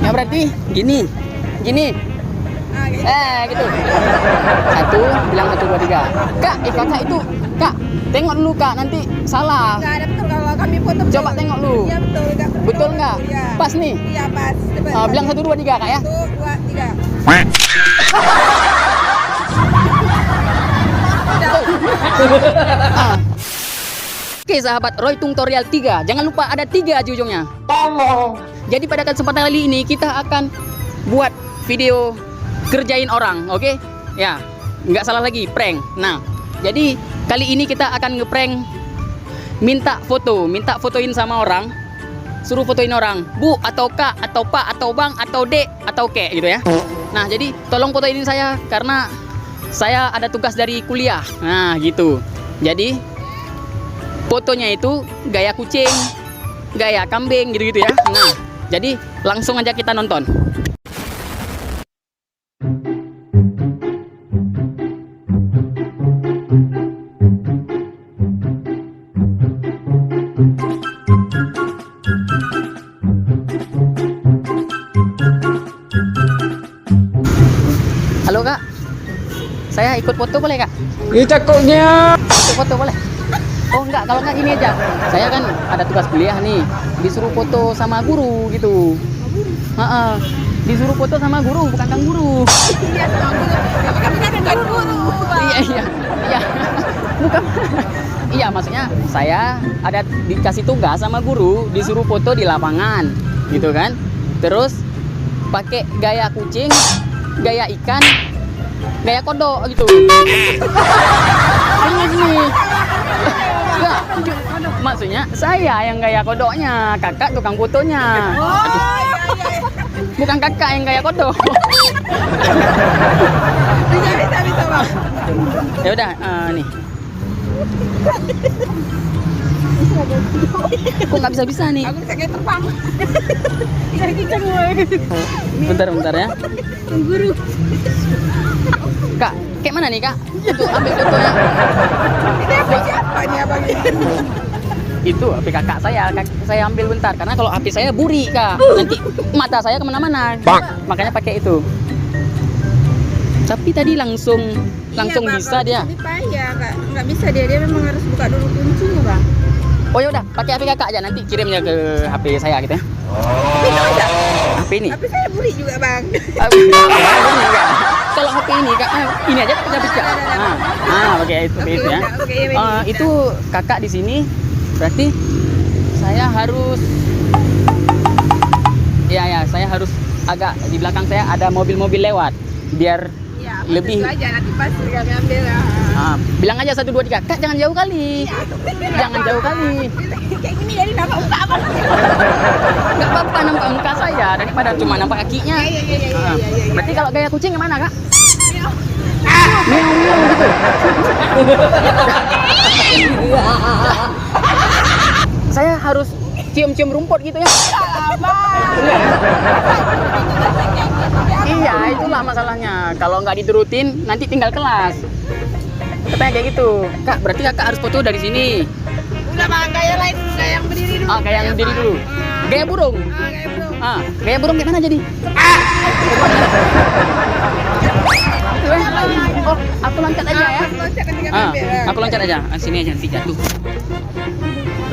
Ya berarti gini. Gini. Gitu. Satu, bilang 1, 2, 3. Kak, kakak itu. Kak, tengok dulu Kak, nanti salah. Nggak ada betul kalau kami foto. Coba tengok dulu. Iya betul. Betul nggak? Iya. Pas nih? Iya pas. Bilang 1, 2, 3 Kak ya. 1, 2, 3. Oke sahabat, Roy Tutorial 3. Jangan lupa ada 3 di ujungnya. Jadi pada kesempatan kali ini kita akan buat video kerjain orang, oke? Ya, nggak salah lagi, prank. Nah, jadi kali ini kita akan ngeprank minta fotoin sama orang, suruh fotoin orang, Bu atau Kak atau Pak atau Bang atau Dek atau Kek gitu ya. Nah, jadi tolong fotoin saya karena saya ada tugas dari kuliah. Nah, gitu. Jadi fotonya itu gaya kucing, gaya kambing gitu-gitu ya. Nah, jadi langsung aja kita nonton. Halo Kak, saya ikut foto boleh Kak? Ini cakoknya. Ikut foto boleh? Oh enggak, kalau enggak ini aja. Saya kan ada tugas kuliah nih, disuruh foto sama guru gitu. Disuruh foto sama guru, bukan kang guru. Iya sama guru. Kami kan ada guru. Iya. Bukan. Iya, maksudnya saya ada dikasih tugas sama guru, disuruh foto di lapangan, gitu kan. Terus pakai gaya kucing, gaya ikan, gaya kodok gitu. Ini. Enggak, maksudnya saya yang gaya kodoknya, kakak tukang fotonya. Iya. Bukan kakak yang gaya kodok. Bisa Bang. Ya udah, nih. Kok nggak bisa nih? Aku bisa kayak terbang. Bisa kicang gue. Bentar ya. Guru. Kak, kayak mana nih Kak? Untuk ambil fotonya. Ini apa siapa nih abang ini? Itu HP kakak saya ambil bentar karena kalau HP saya buri Kak, nanti mata saya kemana-mana, makanya pakai itu. Tapi tadi langsung Bang, bisa dia. Tapi payah, nggak bisa dia memang harus buka dulu kuncinya Bang. Oh ya udah, pakai HP kakak aja, nanti kirimnya ke HP saya gitu ya. Tapi itu aja. HP ini. Tapi saya buri juga Bang. Kalau HP ini Kak, ini aja bisa baca. Pakai itu ya. Itu kakak di sini, berarti saya harus saya harus agak di belakang saya ada mobil-mobil lewat biar Ya, lebih aja nanti pas kami ambil. Bilang aja 1, 2, 3. Kak jangan jauh kali. Jangan jauh kali. Kayak gini jadi nampak muka Abang. Enggak apa-apa nampak muka saya daripada cuma nampak kakinya. Iya. Berarti kalau gaya kucing gimana Kak? Meow gitu. Saya harus cium-cium rumput gitu ya. Iya, itulah masalahnya. Kalau nggak diturutin, nanti tinggal kelas. Katanya kayak gitu. Kak, berarti kakak harus foto dari sini. Udah Bang, gaya lain, gaya yang berdiri dulu. Gaya yang berdiri dulu. Gaya burung. Gaya burung. Gaya burung gimana jadi? Oh, aku loncat aja ya. Aku loncat aja. Sini aja, nanti jatuh.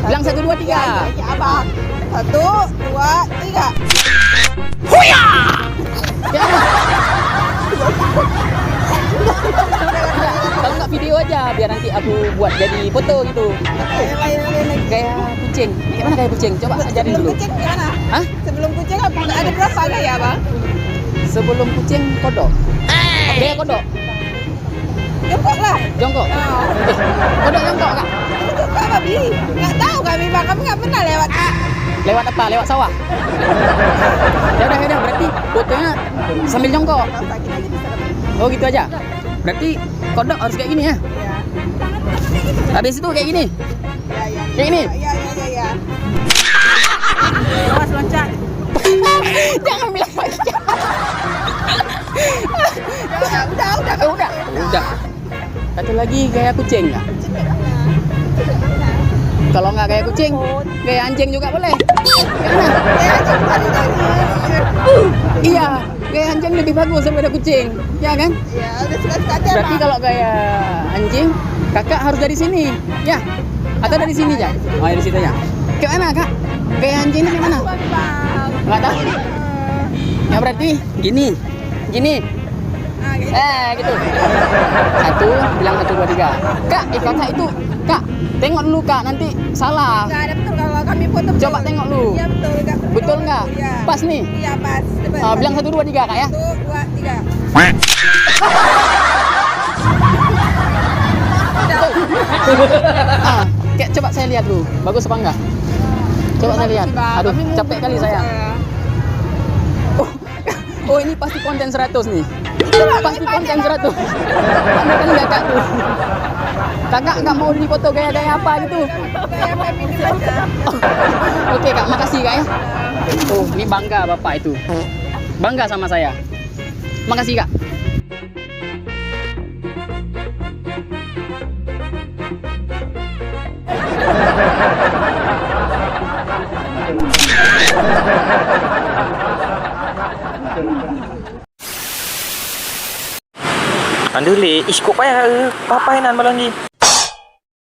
Bilang 1, 2, 3. Abang. 1, 2, 3. Huya! Ya. Kalau nggak video aja, biar nanti aku buat jadi foto gitu. Gaya kucing. Gimana gaya kucing? Coba ajarin dulu. Sebelum kucing gimana? Hah? Sebelum kucing ada berapa gaya Bang? Sebelum kucing kodok. Gaya kodok. Jongkok lah. Jongkok. Kodok jongkok Kak. Jongkok apa Bi? Nggak tahu kami Bang, kami nggak pernah lewat. Lewat apa? Lewat sawah. Ya udah berarti fotonya sambil jongkok. Oh gitu aja. Berarti kodok harus kayak gini ya. Habis itu kayak gini. Kayak gini. Iya. Awas loncat. Jangan bilang loncat. Udah. Satu lagi gaya kucing ya. Kalau nggak gaya kucing, gaya anjing juga boleh. Gimana? Gaya anjing. lebih bagus daripada kucing, ya kan? Ya, udah suka-suka aja, Berarti Bang. kalau gaya anjing, kakak harus dari sini, ya? Atau dari sini aja? Oh, dari situ ya. Kayak mana kak? Gaya anjing ini kayak mana? Bang. Nggak tahu. Ya berarti gini, gini. Ah, gitu. Gitu. Satu, bilang 1, 2, 3. Kak, kakak itu, kak, tengok dulu kak, nanti salah. Nggak ada betul kalau kami foto. Coba tengok dulu. Iya betul, nggak betul. Betul nggak? Iya. Pas nih. Iya pas. Bilang 1, 2, 3 kak ya. 1, 2, 3. Kayak coba saya lihat dulu, bagus apa enggak? Coba saya lihat. Aduh, capek kali saya. Oh, ini pasti konten 100 nih. Pasti konten 100. Anda kan lihat kak tuh. Kakak nggak mau dipoto gaya-gaya apa gitu. Kayak feminis aja. Oke kak, makasih kak ya. Oh, ini bangga bapak itu. Bangga sama saya. Makasih kak. Anduli, iskop payah, papai nan balong ni.